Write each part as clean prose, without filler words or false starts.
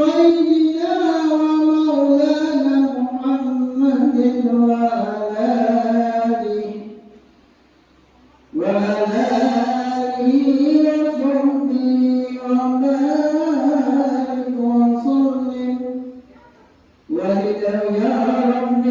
سيدنا ومولانا محمد وعلى آله وصحبه وبارك وسلم وإلى يا رب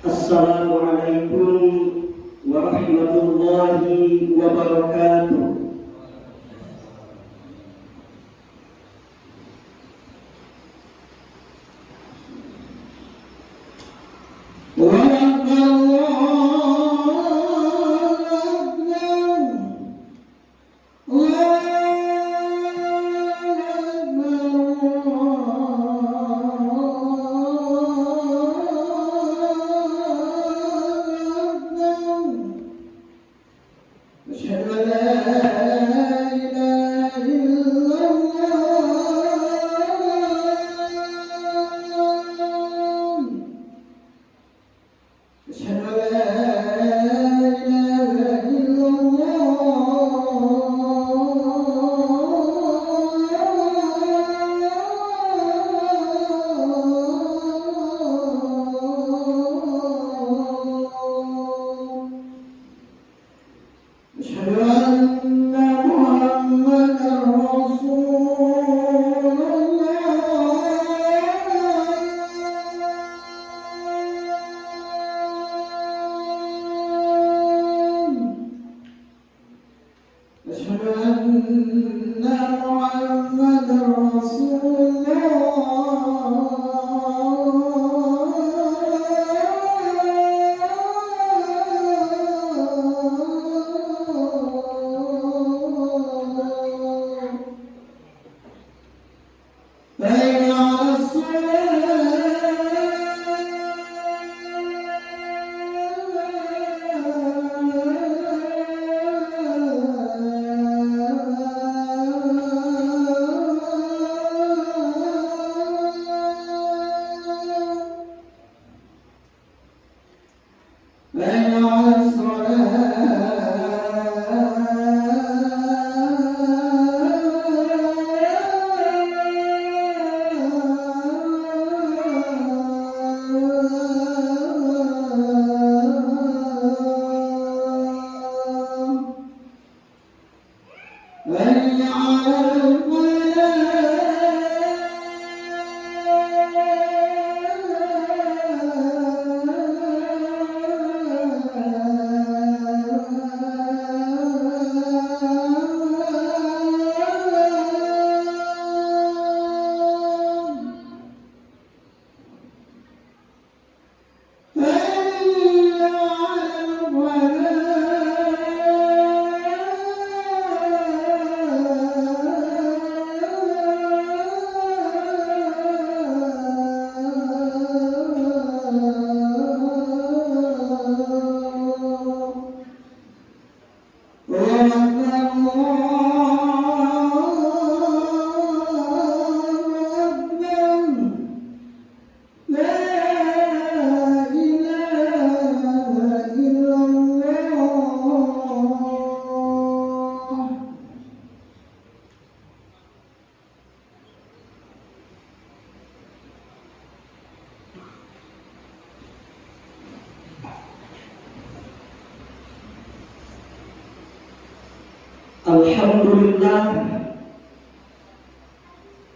Assalamualaikum warahmatullahi wabarakatuh.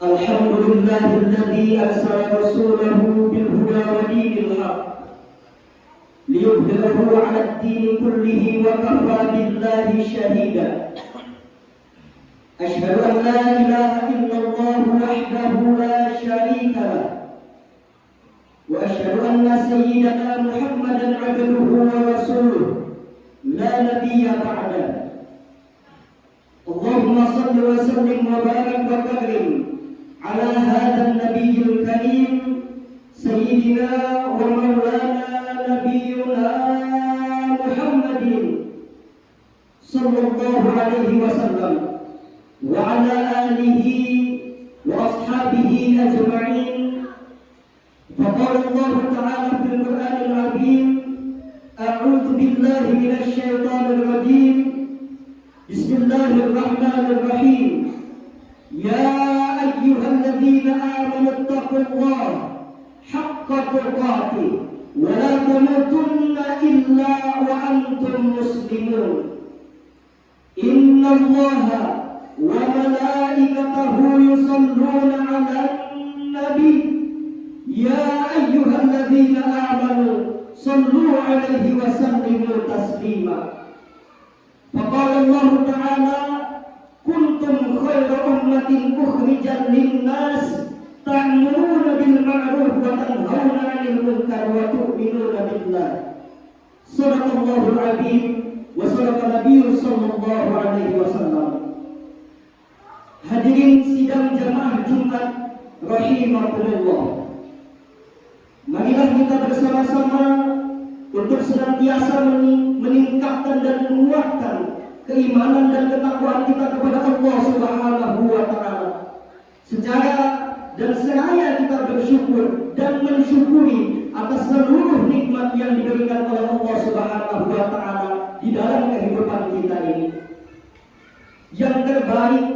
Alhamdulillahilladzi arsala rasulahu bil huda wa dinil haq liyudhhirahu 'ala ad-din kullihi wa kafa billahi shahida. Asyhadu an la ilaha illallah wahdahu la syarika lah wa asyhadu anna sayyidana Muhammadan 'abduhu wa rasuluh la nabiyya ba'dahu. اللهم صل وسلم وبارك وكرم على هذا النبي الكريم سيدنا ومولانا نبينا محمد صلى الله عليه وسلم وعلى آله وأصحابه أجمعين. فقال الله تعالى في القرآن العظيم: أعوذ بالله من الشيطان الرجيم، بسم الله الرحمن الرحيم. يا أيها الذين آمنوا اتقوا الله حق تقاته ولا تموتن إلا وأنتم مسلمون. إن الله وملائكته يصلون على النبي يا أيها الذين آمنوا صلوا عليه وسلموا تسليما. فقال الله تعالى: كنتم خير أمة أخرجت للناس تأمرون بالمعروف وتنهون عن المنكر وتؤمنون بالله. صدق الله العظيم وصدق النبي صلى الله عليه وسلم. Hadirin sidang jamaah Jumat rahimakumullah. Marilah kita bersama-sama untuk senantiasa meningkatkan dan menguatkan keimanan dan ketakwaan kita kepada Allah Subhanahu wa taala. Secara dan seraya kita bersyukur dan mensyukuri atas seluruh nikmat yang diberikan oleh Allah Subhanahu wa taala di dalam kehidupan kita ini. Yang terbaik,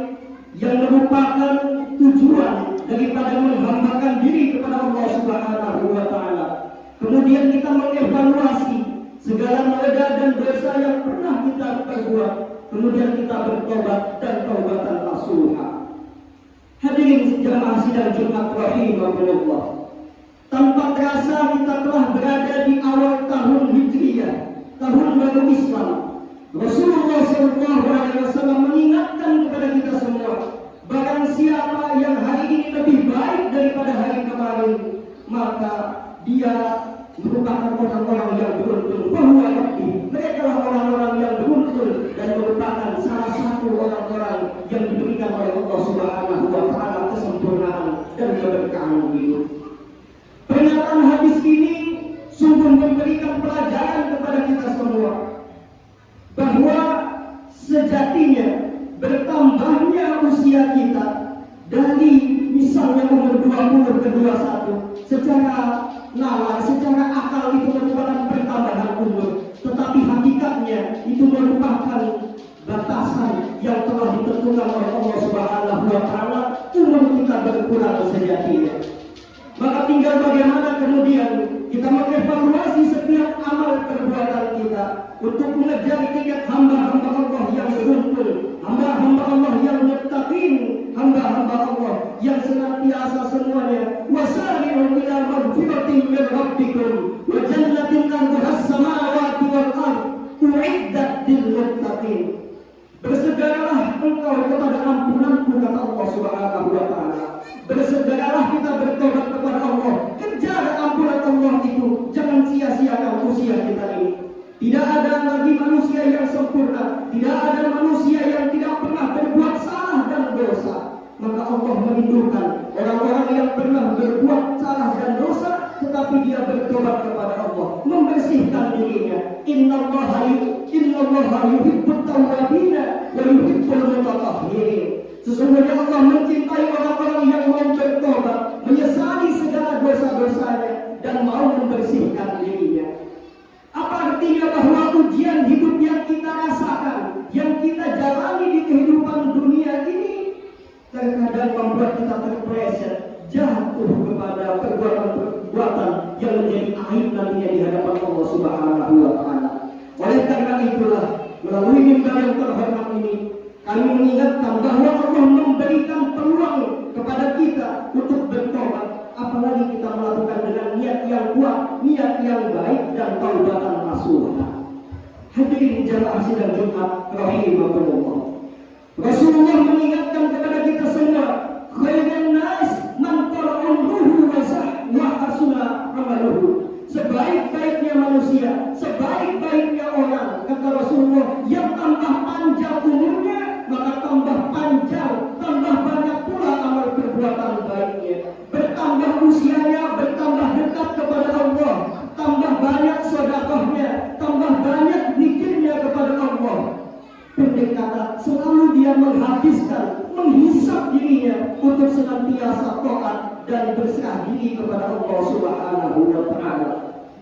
yang merupakan tujuan daripada menghambakan diri kepada Allah Subhanahu wa taala. Kemudian kita mengevaluasi segala noda dan dosa yang pernah kita perbuat. Kemudian kita bertobat dan taubatan nasuha. Hadirin jamaah sidang Jumat rahimakumullah. Tanpa terasa kita telah berada di awal tahun Hijriah, tahun baru Islam. Rasulullah SAW mengingatkan kepada kita semua, barang siapa yang hari ini lebih baik daripada hari kemarin, maka dia merupakan orang-orang yang beruntung. Bahwa mereka lah orang-orang yang beruntung dan merupakan salah satu orang-orang yang diberikan oleh Allah Subhanahu wa taala kesempurnaan dan keberkahan hidup. Pernyataan hadis ini sungguh memberikan pelajaran kepada kita semua bahwa sejatinya bertambahnya usia kita dari misalnya umur 20 ke 21 secara nalar, secara akal itu merupakan pertambahan umur, tetapi hakikatnya itu merupakan batasan yang telah ditentukan oleh Allah Subhanahu wa taala. Umur kita berkurang sejatinya. Maka tinggal bagaimana kemudian kita mengevaluasi setiap amal perbuatan kita untuk mengejar tiket hamba-hamba Allah yang beruntung, hamba-hamba Allah yang muttaqin, hamba-hamba Allah yang senantiasa semuanya wasari'u ila maghfiratin min rabbikum wa jannatin arduha as-samawati wal ardh u'iddat lil muttaqin. Bersegeralah engkau kepada ampunanku, kata Allah Subhanahu wa taala. Bersegeralah kita bertobat kepada Allah. Kejar ampunan Allah itu. Jangan sia-siakan usia kita ini. Tidak ada lagi manusia yang sempurna. Tidak ada manusia yang tidak pernah berbuat salah dan dosa. Maka Allah merindukan orang-orang yang pernah berbuat salah dan dosa, tetapi dia bertobat kepada Allah, membersihkan dirinya. Innallaha yuhibbut tawwabina wa yuhibbul mutatahhirin. Sesungguhnya Allah mencintai orang-orang yang mau bertobat, menyesali segala dosa-dosanya dan mau membersihkan dirinya. Apa artinya bahwa ujian hidup yang kita rasakan, yang kita jalani di kehidupan dunia ini, terkadang membuat kita terpleset, jatuh kepada perbuatan-perbuatan yang menjadi aib nantinya di hadapan Allah Subhanahu wa taala. Oleh karena itulah, melalui mimbar yang terhormat ini, kami mengingatkan bahwa Allah memberikan peluang kepada kita untuk bertobat, apalagi kita melakukan dengan niat yang kuat, niat yang baik dan taubatan nasuha. Hadirin jamaah sidang Jumat rahimakumullah. Rasulullah mengingatkan kepada kita semua, khairan nas man tala umruhu wa hasuna amaluhu. Sebaik-baiknya manusia, sebaik-baiknya orang, kata Rasulullah, yang tambah panjang umurnya, maka pendek kata, selalu dia menghabiskan, menghisap dirinya untuk senantiasa taat dan berserah diri kepada Allah Subhanahu wa Ta'ala.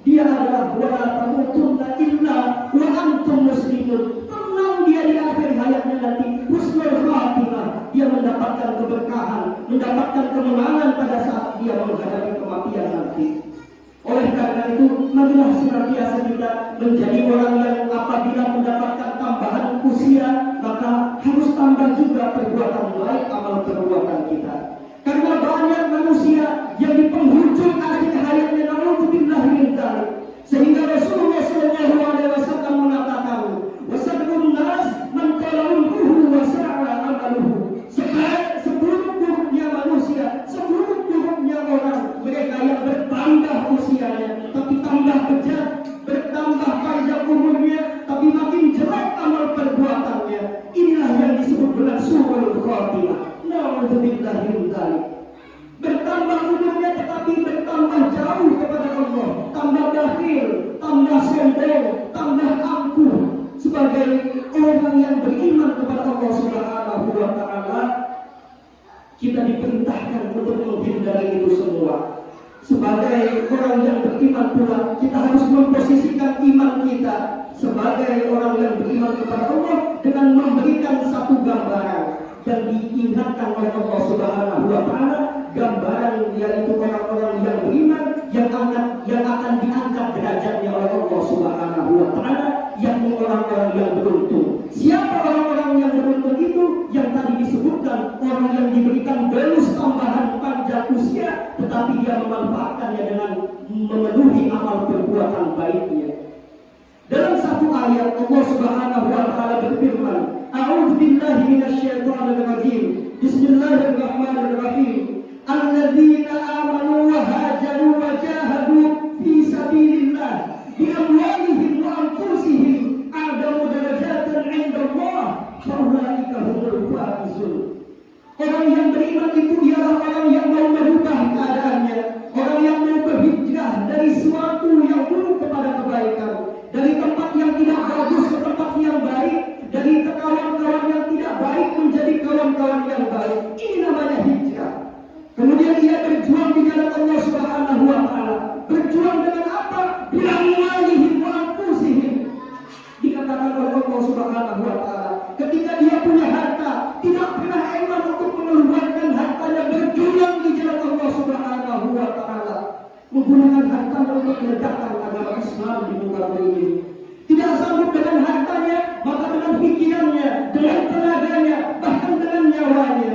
Dia adalah wala tamutunna illa wa antum muslimun. Tenang dia di akhir hayatnya nanti, husnul khatimah. Dia mendapatkan keberkahan, mendapatkan kemenangan pada saat dia menghadapi kematian nanti. Oleh karena itu, marilah senantiasa kita menjadi orang yang apabila mendapatkan tambahan usia, maka harus tambah juga perbuatan baik, amal perbuatan kita. Karena banyak manusia yang di penghujung akhir hayatnya, naudzubillah min dzalik. Sehingga Rasulullah SAW mengatakan, wasadqun nas man talauhu wa sa'a amaluhu. Seburuk-buruknya manusia, seburuk-buruknya orang, mereka yang bertambah usianya tapi tambah bejat, bertambah panjang umurnya tapi makin jelek amal perbuatannya. Inilah yang disebut dengan su'ul khatimah. Naudzubillah min dzalik. Bertambah umurnya tetapi bertambah jauh kepada Allah, tambah bakhil, tambah sombong, tambah angkuh. Sebagai orang yang beriman kepada Allah Subhanahu wa Ta'ala, kita diperintahkan untuk menghindari itu semua. Sebagai orang yang beriman pula, kita harus memposisikan iman kita sebagai orang yang beriman kepada Allah dengan memberikan satu gambaran yang diingatkan oleh Allah Subhanahu wa Ta'ala. Gambaran yaitu orang-orang yang beriman yang akan diangkat derajatnya oleh Allah Subhanahu wa Ta'ala, yakni orang-orang yang beruntung. Siapa orang-orang yang beruntung itu? Yang tadi disebutkan, orang yang diberikan bonus tambahan panjang usia tetapi dia memanfaatkannya dengan memenuhi amal perbuatan baiknya. Dalam satu ayat Allah Subhanahu wa Ta'ala berfirman, A'udzu billahi minasyaitonir rajim. Bismillahirrahmanirrahim. Alladzina amanu wa hajaru wa jahadu fi sabilillah bi amwalihim wa anfusihim a'damu darajatan 'inda Allah fa ulaika humul faizun. Orang yang beriman itu ialah orang yang mau merubah keadaannya, orang yang mau berhijrah dari suatu yang buruk kepada kebaikan, dari tempat yang tidak bagus ke tempat yang baik, dari kawan-kawan yang tidak baik menjadi kawan-kawan yang baik. Ini namanya hijrah. Kemudian ia berjuang di jalan Allah Subhanahu wa Ta'ala. Berjuang dengan apa? Bi'amwalihim wa anfusihim. Dikatakan oleh Allah Subhanahu wa Ta'ala, ketika dia punya harta, tidak pernah eman untuk mengeluarkan hartanya berjuang di jalan Allah Subhanahu wa Ta'ala, menggunakan hartanya untuk menegakkan agama Islam di muka bumi ini. Tidak sanggup dengan hartanya, maka dengan pikirannya, dengan tenaganya, bahkan dengan nyawanya.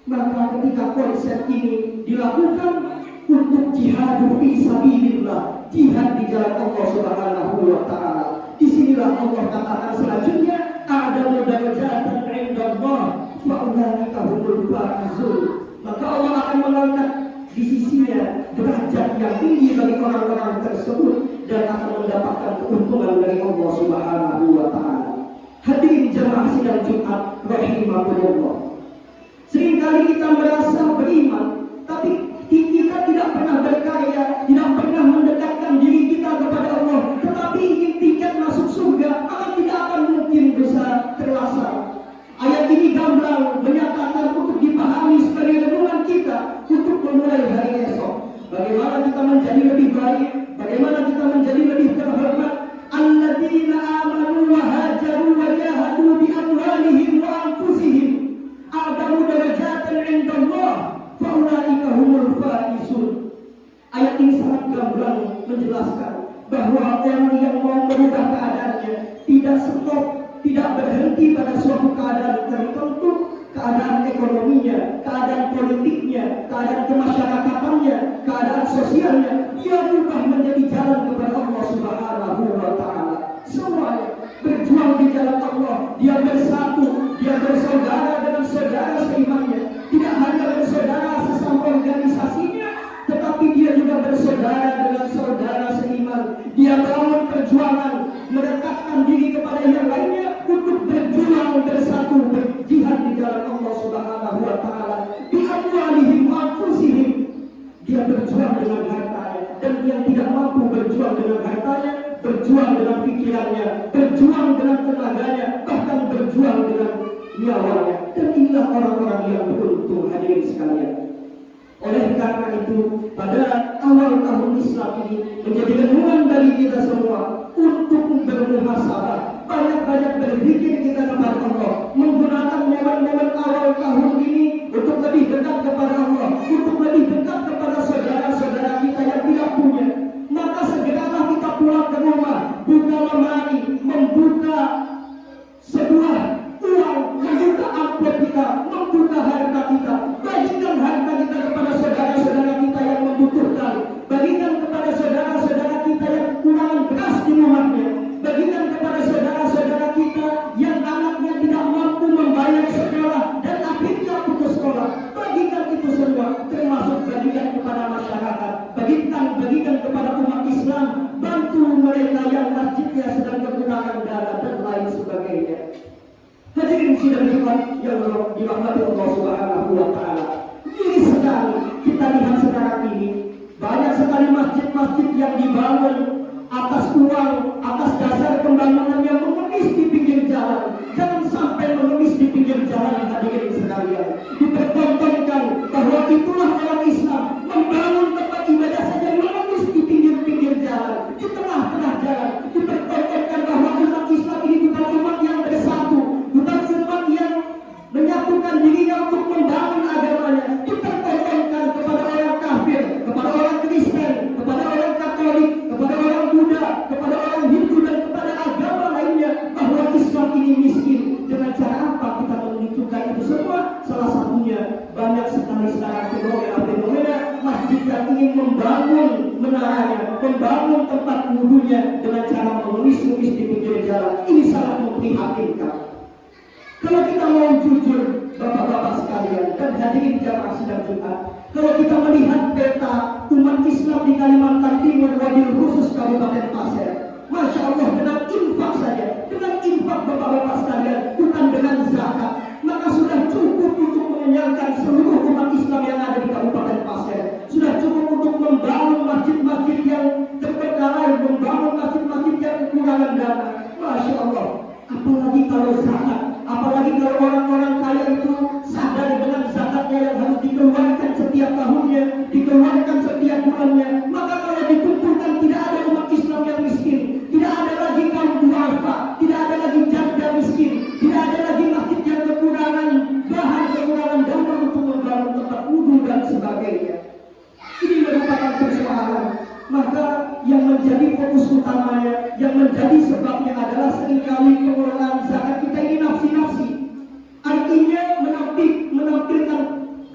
Maka ketika konsep ini dilakukan untuk jihad fi sabilillah, jihad di jalan Allah Subhanahu wa Ta'ala, disinilah Allah katakan selanjutnya, a'damu darajatan 'inda Allah fa ulaika humul faizun. Maka Allah akan mengangkat di sisinya derajat yang tinggi bagi orang-orang tersebut dan akan mendapatkan keuntungan dari Allah Subhanahu wa Ta'ala. Hadirin jemaah sidang Jumat rahimakumullah. Seringkali kita merasa beriman, tapi kita tidak pernah berkarya, tidak pernah mendekatkan diri kita kepada Allah. Tetapi ingin tiket masuk surga, maka tidak akan mungkin bisa terlaksana. Ayat ini gamblang menyatakan untuk dipahami sebagai renungan kita untuk memulai hari esok. Bagaimana kita menjadi lebih baik, bagaimana kita menjadi lebih terhormat. Alladzina amanu wa hajaru wa jahadu bi amwalihim wa anfusihim a'damu darajatan 'inda Allah fa ulaika humul faizun. Ayat ini sangat gamblang menjelaskan bahwa orang yang mau merubah keadaannya tidak stop, tidak berhenti pada suatu keadaan tertentu, keadaan ekonominya, keadaan politiknya, keadaan kemasyarakatannya, keadaan sosialnya, dia berubah menjadi jalan kepada Allah Subhanahu wa Ta'ala. Semuanya berjuang di jalan Allah, dia bersatu, dia bersaudara dengan saudara seimannya. Tidak hanya bersaudara sesama organisasinya, tetapi dia juga bersaudara dengan saudara seiman. Dia bangun perjuangan, mendekatkan diri kepada yang lainnya untuk berjuang bersatu, berjihad di jalan Allah Subhanahu wa Ta'ala. Bi amwalihim wa anfusihim. Dia berjuang dengan hartanya, dan yang tidak mampu berjuang dengan hartanya, berjuang dengan pikirannya, berjuang dengan tenaga utuh, hadirin sekalian. Oleh karena itu, pada awal tahun Islam ini menjadi renungan bagi kita semua untuk bermuhasabah, banyak-banyak berzikir kita kepada Allah, menggunakan momen-momen awal tahun ini untuk lebih dekat kepada Allah, untuk lebih dekat kepada saudara-saudara kita yang tidak punya. Maka segeralah kita pulang ke rumah, buka lemari, membuka sebuah uang, membuka amplop kita, membuka harta kita, bagikan harta kita kepada saudara-saudara kita yang membutuhkan, bagikan kepada saudara-saudara kita yang kekurangan beras di rumahnya, bagikan kepada saudara-saudara kita yang anaknya tidak mampu membayar sekolah dan akhirnya putus sekolah, bagikan itu semua, termasuk bagikan kepada masyarakat, bagikan kepada umat Islam, bantu mereka yang masjidnya sedang kekurangan dana dan lain sebagainya. Hadirin sidang Jumat yang dirahmati Allah Subhanahu wa Ta'ala, miris sekali kita lihat sekarang ini banyak sekali masjid-masjid yang dibangun atas uang, atas dasar pembangunan yang mengemis di pinggir jalan. Jangan sampai mengemis di pinggir jalan, hadirin sekalian. Dipertontonkan bahwa itulah orang Islam, membangun tempat ibadah saja mengemis di pinggir-pinggir jalan, di tengah-tengah jalan. Dipertontonkan bahwa umat Islam ini bukan umat yang bersatu, bukan umat yang menyatukan dirinya untuk membangun agamanya. Dipertontonkan kepada orang kafir, kepada orang Kristen, kepada orang Katolik, kepada orang Buddha, kepada orang Hindu dan kepada agama lainnya bahwa Islam ini miskin. Dengan cara apa kita menunjukkan itu semua? Salah satunya banyak sekali sekarang fenomena masjid yang ingin membangun menaranya, membangun tempat wudhunya dengan cara mengemis-ngemis di pinggir jalan. Ini sangat memprihatinkan. Kalau kita mau jujur, bapak-bapak sekalian dan hadirin jamaah sidang Jumat, kalau kita melihat peta umat Islam di Kalimantan Timur, wabil khusus Kabupaten Pasir, Masya Allah, dengan infak saja, dengan infak bapak-bapak sekalian, bukan dengan zakat, maka sudah cukup untuk mengenyangkan seluruh umat Islam yang ada di Kabupaten Pasir. Sudah cukup untuk membangun masjid-masjid yang terbengkalai, membangun masjid-masjid yang kekurangan dana. Masya Allah, apalagi kalau zakat, apalagi kalau orang-orang kaya itu sadar dengan zakatnya yang harus dikeluarkan setiap tahunnya, dikeluarkan setiap bulannya. Maka kalau dikumpulkan, tidak ada umat Islam yang miskin, tidak ada lagi kaum duafa, tidak ada lagi janda miskin, tidak ada lagi masjid yang kekurangan bahan, kekurangan dana untuk membangun tempat wudhu dan sebagainya. Ini merupakan persoalan. Maka yang menjadi fokus utamanya, yang menjadi sebabnya adalah seringkali pengelolaan zakat kita ini nafsi-nafsi. Artinya menampilkan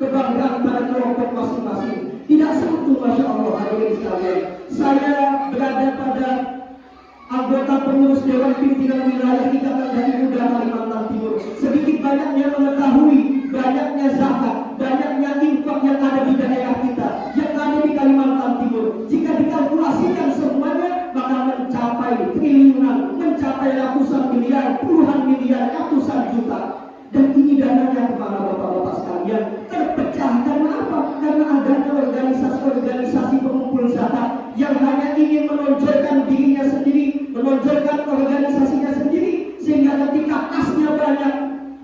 kebanggaan pada kelompok masing-masing. Tidak satu, Masya Allah, hadirin sekalian. Saya berada pada anggota pengurus Dewan Pimpinan Wilayah Ikatan Dai Muda Kalimantan Timur. Sedikit banyaknya mengetahui banyaknya zakat, banyaknya infak yang ada di daerah kita, yang ada di Kalimantan Timur. Jika dikalkulasikan semuanya, maka mencapai triliunan, mencapai ratusan miliar, puluhan miliar, ratusan juta. Dan ini dananya kemana bapak-bapak sekalian? Terpecah karena apa? Karena adanya organisasi-organisasi pengumpul zakat yang hanya ingin menonjolkan dirinya sendiri, menonjolkan organisasinya sendiri, sehingga ketika kasnya banyak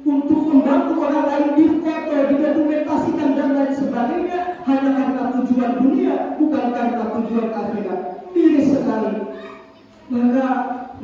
untuk membantu orang lain difoto, didokumentasikan dan lain sebagainya, hanya karena tujuan dunia, bukan karena tujuan akhirat. Miris sekali. Maka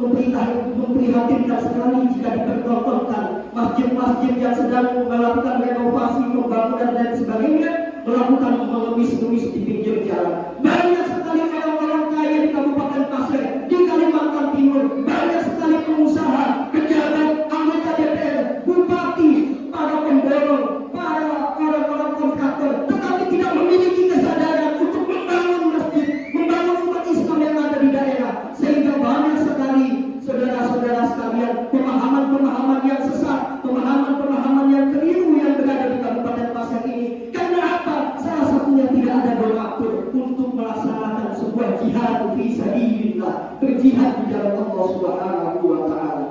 memprihatinkan sekali jika dipertontonkan masjid-masjid yang sedang melakukan renovasi, pembangunan dan sebagainya, melakukan mengemis-ngemis di pinggir jalan. Banyak sekali orang-orang kaya di Kabupaten Pasir, di Kalimantan Timur, banyak sekali pengusaha, pejabat, anggota DPR, bupati, para pemborong, para orang-orang kontraktor, tetapi tidak memiliki kesadaran untuk membangun masjid, membangun umat Islam yang ada di daerah, sehingga banyak sekali saudara-saudara sekalian pemahaman-pemahaman yang sesat, pemahaman-pemahaman yang keliru yang berada di Kabupaten Pasir ini. Karena apa? Salah satunya tidak ada donatur untuk melaksanakan sebuah jihad fi sabilillah, berjihad di jalan Allah Subhanahu wa Ta'ala.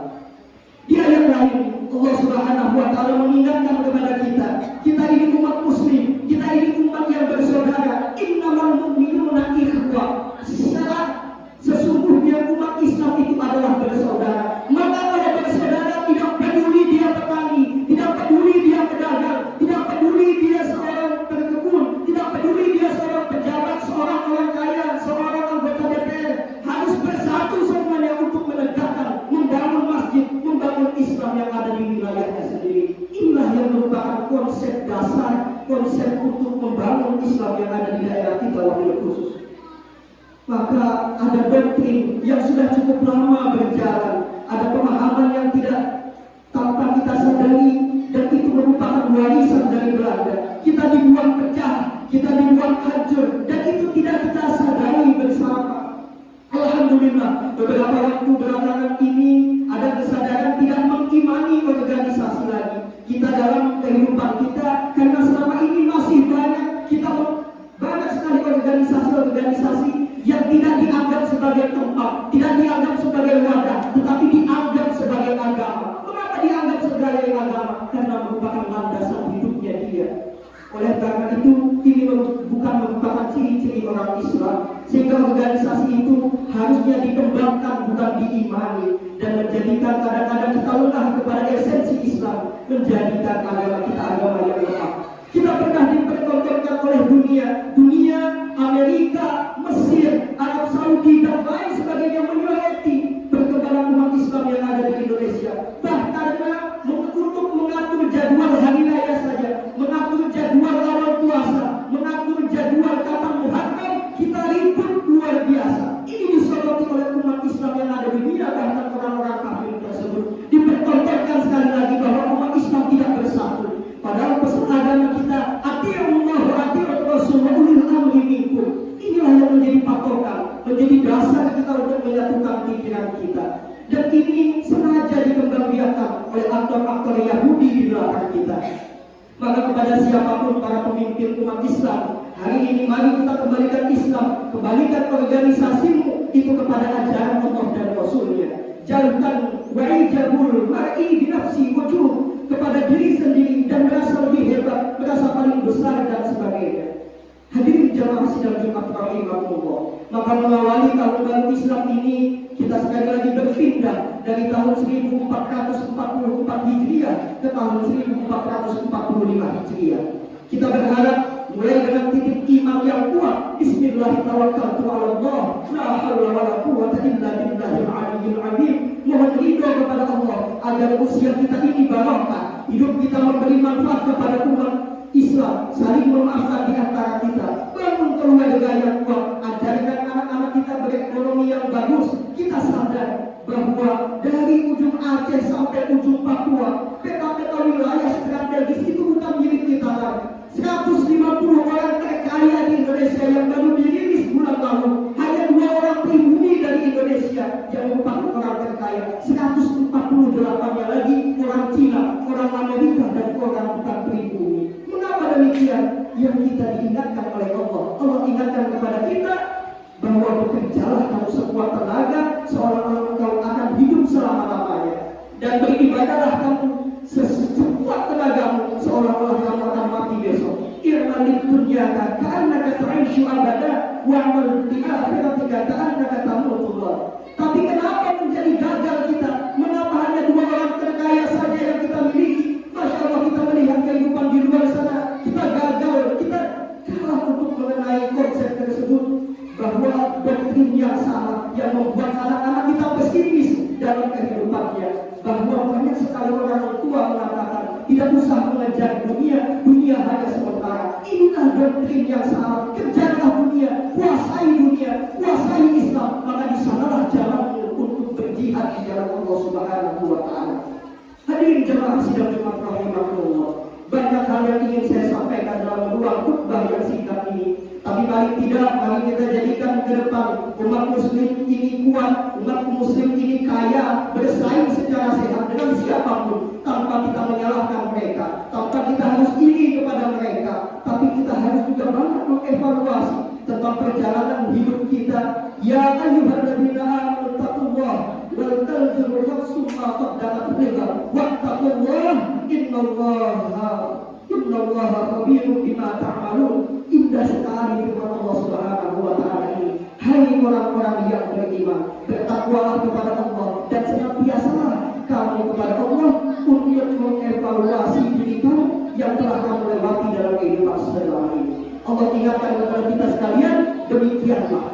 Di ayat lain Allah Subhanahu wa Ta'ala mengingatkan kepada kita ini umat muslim, kita ini umat yang bersaudara. Innamal mu'minuna ikhwah. Sesungguhnya umat Islam itu adalah bersaudara. Maka kalau bersaudara, tidak peduli dia petani, tidak peduli dia pedagang, tidak peduli dia merupakan konsep dasar, konsep untuk membangun Islam yang ada di daerah kita wabil khusus. Maka ada doktrin yang sudah cukup lama berjalan, ada pemahaman yang tidak tanpa kita sadari, dan itu merupakan warisan dari Belanda. Kita dibuat pecah, kita dibuat hancur, dan itu tidak kita sadari bersama. Alhamdulillah, beberapa waktu belakangan ini ada kesadaran tidak mengimani organisasi lagi. Kita dalam kehidupan kita, karena selama ini masih banyak sekali organisasi-organisasi yang tidak dianggap sebagai tempat, tidak dianggap sebagai wadah, tetapi dianggap sebagai agama. Kenapa dianggap sebagai agama? Karena merupakan landasan hidupnya dia. Oleh karena itu, ini bukan merupakan ciri-ciri orang Islam, sehingga organisasi itu harusnya dikembangkan, bukan diimani, dan menjadikan kadang-kadang kita lengah kepada esensi Islam, menjadikan agama kita agama yang lemah. Kita pernah dipertontonkan oleh dunia, Amerika, Mesir, Arab Saudi, dan lain sebagainya menyoroti perkembangan umat Islam yang ada di Indonesia. Bahkan untuk mengatur jadwal hari raya saja, mengatur jadwal awal puasa, mengatur jadwal kapan Muharram, kita ribut luar biasa. Ini disoroti oleh umat Islam yang ada di dunia, bahkan orang-orang kafir tersebut dipertontonkan sekali lagi bahwa umat Islam tidak bersatu. Padahal pesan agama kita, ati'ullah wa ati'ur rasul wa ulil amri minkum. Inilah yang menjadi patokan, menjadi dasar kita untuk menyatukan pikiran kita. Dan ini sengaja dikembangbiakan oleh aktor-aktor Yahudi di belakang kita. Maka kepada siapapun para pemimpin umat Islam, hari ini mari kita kembalikan Islam, kembalikan organisasimu itu kepada ajaran Allah dan Rasulnya. Jauhkan wa'ijabul mar'i binafsi wujud kepada diri sendiri dan merasa lebih hebat, merasa paling besar dan sebagainya. Hadirin jamaah sidang Jumat rahimahullah. Maka mengawali tahun baru Islam ini, kita sekali lagi berpindah dari tahun 1444 Hijriah ke tahun 1445 Hijriah. Kita berharap mulai dengan titik iman yang kuat, Bismillahirrahmanirrahim, la haula wala quwwata illa billahil aliyyil azim. Mohon ridho kepada Allah agar usia kita ini barokah, hidup kita memberi manfaat kepada umat Islam, saling memaafkan di antara kita, bangun keluarga yang kuat, ajarkan anak-anak kita berekonomi yang bagus. Kita sadar bahwa dari ujung Aceh sampai ujung Papua, peta-peta wilayah strategis itu bukan milik kita lagi. 150 orang terkaya di Indonesia yang baru dirilis bulan lalu, hanya 2 orang pribumi dari Indonesia yang merupakan orang terkaya. 148-nya lagi orang Cina, orang Amerika, dan orang bukan pribumi. Mengapa demikian? Yang kita diingatkan oleh Allah. Allah ingatkan kepada kita bahwa bekerjalah kamu sekuat tenaga, seolah-olah engkau akan hidup selama-lamanya, dan beribadahlah kamu sekuat tenagamu, seolah-olah kamu akan mati besok. Irmanid dunyaka ka'annaka ta'ishu abada wa amal di akhiratika ka'annaka tamutullah. Tapi kenapa menjadi gagal kita? Mengapa hanya 2 orang terkaya saja yang kita miliki? Masya Allah, kita melihat kehidupan di luar sana, kita gagal, kita kalah untuk mengenai konsep tersebut, bahwa doktrin yang salah yang membuat anak-anak kita pesimis dalam kehidupannya. Bahwa banyak sekali orang tua mengatakan tidak usah mengejar dunia hanya sementara. Inilah doktrin yang salah. Kejarlah dunia, kuasai Islam, maka di sanalah jalan untuk berjihad di jalan Allah Subhanahu wa taala. Hadirin jemaah sidang Jumat rahimahullah. Banyak hal yang ingin saya sampaikan dalam ruang khutbah yang singkat ini. Tapi paling tidak, mari kita jadikan ke depan umat muslim ini kuat, umat muslim ini kaya, bersaing secara sehat dengan siapapun, tanpa kita menyalahkan mereka, tanpa kita harus iri kepada mereka. Tapi kita harus juga banyak mengevaluasi tentang perjalanan hidup kita. Ya ayyuhalladzina amanu taqullaha wal tanzur nafsum ma qaddamat lighad wattaqullaha innallaha khabirun bima ta'malun. Indah sekali firman Allah Subhanahu wa taala ini. Hai orang-orang yang beriman, bertakwalah kepada Allah dan senantiasalah kamu kepada Allah untuk mengevaluasi diri kamu yang telah kamu lewati dalam kehidupan selama ini. Allah ingatkan kepada kita sekalian, demikianlah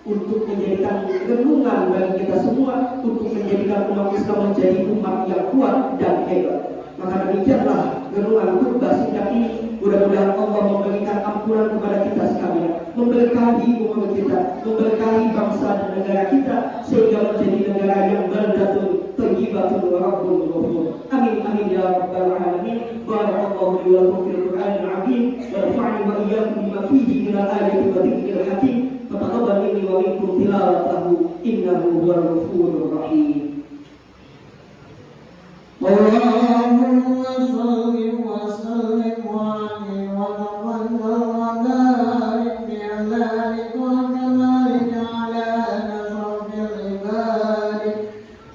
untuk menjadikan renungan bagi kita semua, untuk menjadikan umat Islam menjadi umat yang kuat dan hebat. Maka demikianlah renungan khutbah singkat ini. Mudah-mudahan Allah memberikan ampunan kepada kita sekalian, memberkahi umat kita, memberkahi bangsa dan negara kita, sehingga menjadi negara yang baldatun thayyibatun wa rabbun ghafur. Amin amin ya rabbal alamin. Barakallahu li wa lakum fil Qur'anil azim wa nafa'ani wa iyyakum bima fihi min al-ayati wa dhikril hakim. Fataqabbal minni wa minkum tilawatahu innahu huwal ghafurur rahim. اللهم صل وسلم وعلي وتقبل وبارك بجلالك وكمالك على أشرف العباد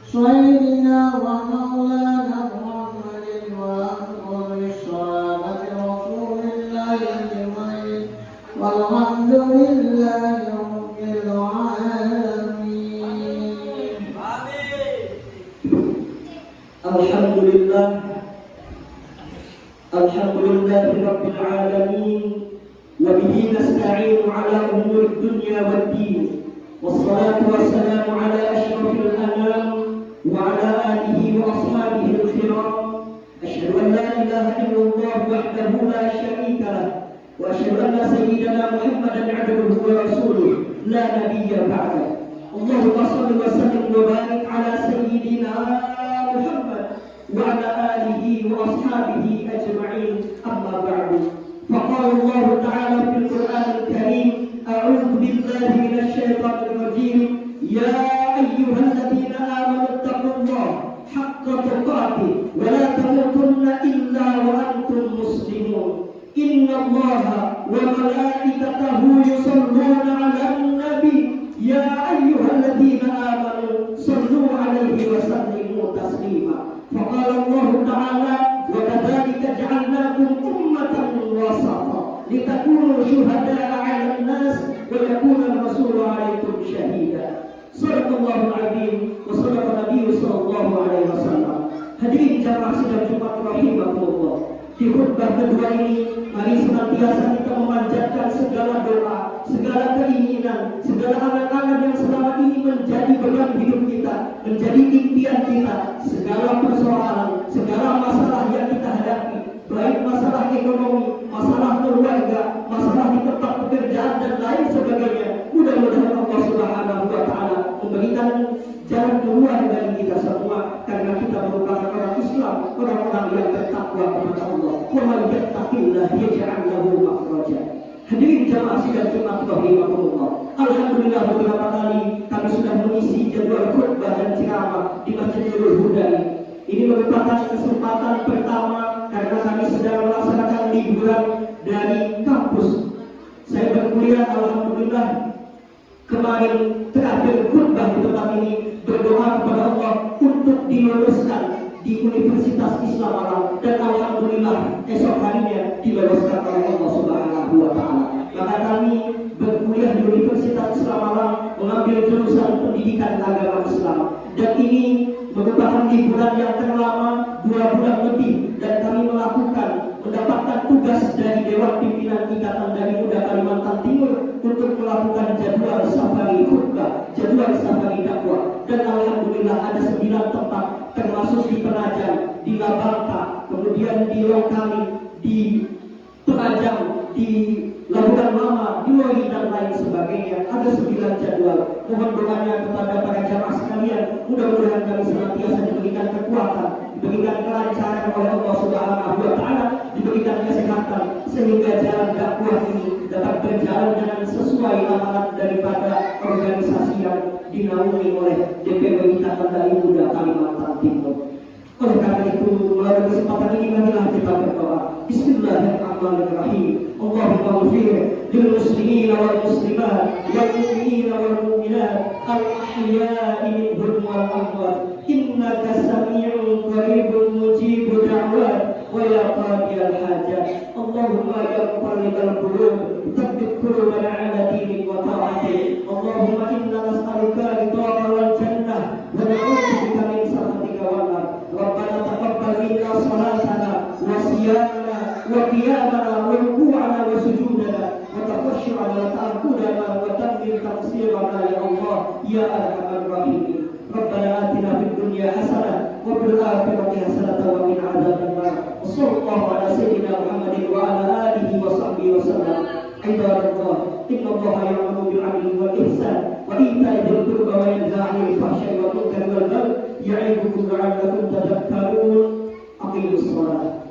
سيدنا ومولانا محمد وأفضل الصحابة رسول الله أجمعين والحمد لله رب العالمين. Alhamdulillah, alhamdulillahi rabbil alamin, wa bihi nasta'inu ala umuri dunya waddin, wassalatu wassalamu ala asyrafil anam wa ala alihi wa ashabihi al-kiram. Asyhadu an la ilaha illallah wahdahu la syarika lah, wa asyhadu anna sayyidana Muhammadan 'abduhu wa rasuluh la nabiyya ba'dah. Allahumma shalli wa sallim wa barik ala sayyidina Muhammad وعلى آله وأصحابه أجمعين. أما بعد، فقال الله تعالى في القرآن الكريم: أعوذ بالله من الشيطان الرجيم. يا أيها الذين آمنوا اتقوا الله حق تقاته ولا تموتن إلا وأنتم مسلمون. إن الله وملائكته يصلون على النبي يا أيها الذين آمنوا صلوا عليه وسلموا تسليما. فقال الله تعالى: وكذلك جعلناكم أمة وسطا لتكونوا شهداء على الناس ويكون الرسول عليكم شهيدا. صدق الله العظيم وصدق النبي صلى الله عليه وسلم. Hadirin jamaah sidang Jumat rahimakumullah. Di khutbah kedua ini, mari senantiasa kita memanjatkan segala doa, segala keinginan, segala angan-angan yang selama ini menjadi beban hidup kita, menjadi impian kita, segala persoalan, segala masalah yang kita hadapi, baik masalah ekonomi, masalah keluarga, masalah di tempat pekerjaan dan lain sebagainya. Mudah-mudahan Allah Subhanahu wa taala memberikan jalan keluar dari kita semua, karena kita merupakan orang Islam, orang-orang yang bertakwa kepada Allah. Wa man yattaqillah yaj'al lahu makhraja. Hadirin jamaah sidang Jumat rahimakumullah. Alhamdulillah, beberapa kali kami sudah mengisi jadwal khutbah dan ceramah di Masjid Nurul Huda. Ini merupakan kesempatan pertama karena kami sedang melaksanakan liburan dari kampus. Saya berkuliah, alhamdulillah, kemarin terakhir khutbah di tempat ini, berdoa kepada Allah untuk diluluskan di Universitas Islam Alam, dan alhamdulillah esok harinya diloloskan oleh Allah Subhanahu wa taala. Maka kami berkuliah di Universitas Islam Alam mengambil jurusan pendidikan agama Islam, dan ini merupakan liburan yang terlama 2 bulan lebih, dan kami mendapatkan tugas dari Dewan Pimpinan Ikatan Dai Muda Kalimantan Timur untuk melakukan jadwal safari khutbah, jadwal safari dakwah, dan alhamdulillah ada 9 tempat, termasuk di Penajam, di Labangka, kemudian di Lokali, di Penajam, di Labuan Lama, di Lori dan lain sebagainya. Ada 9 jadwal. Mohon doanya kepada para jamaah sekalian, mudah-mudahan kami senantiasa diberikan kekuatan, diberikan kelancaran oleh Allah Subhanahu wa taala, diberikan kesehatan, sehingga jalan dakwah ini dapat berjalan dengan sesuai amanat daripada organisasi yang dinaungi oleh DPW Ikatan Dai Muda Kalimantan Timur. Oleh karena itu, melalui kesempatan ini marilah kita berdoa. Bismillahirrahmanirrahim. Allahumma ighfir lil muslimin wal muslimat wal mu'minin wal mu'minat al ahya'i minhum wal amwat innaka sami'un qaribun mujibud da'wat wa ya qadiyal hajat. Allahumma ya muqallibal qulub tsabbit qulubana 'ala dinik wa ta'atik. Allahumma inna nas'aluka ridhaka wal jannah wa na'udzubika min sakhatika wan nar. Rabbana taqabbal minna salatana wa siyamana wa qiyamana wa ruku'ana wa sujudana wa taqashshu'ana wa ta'budana wa tammim taqsirana ya Allah ya arhamar rahimin. Rabbana atina fid dunya hasanah wa fil akhirati hasanatan wa qina adzabannar. Wassallallahu ala sayyidina Muhammadin wa ala alihi wa sahbihi wasallam. Ibadallah, innallaha ya'muru bil 'adli wal ihsan wa ita'i dzil qurba wa yanha 'anil fahsya'i wal munkari wal baghi ya'idukum la'allakum tadhakkarun. Aqimus shalah.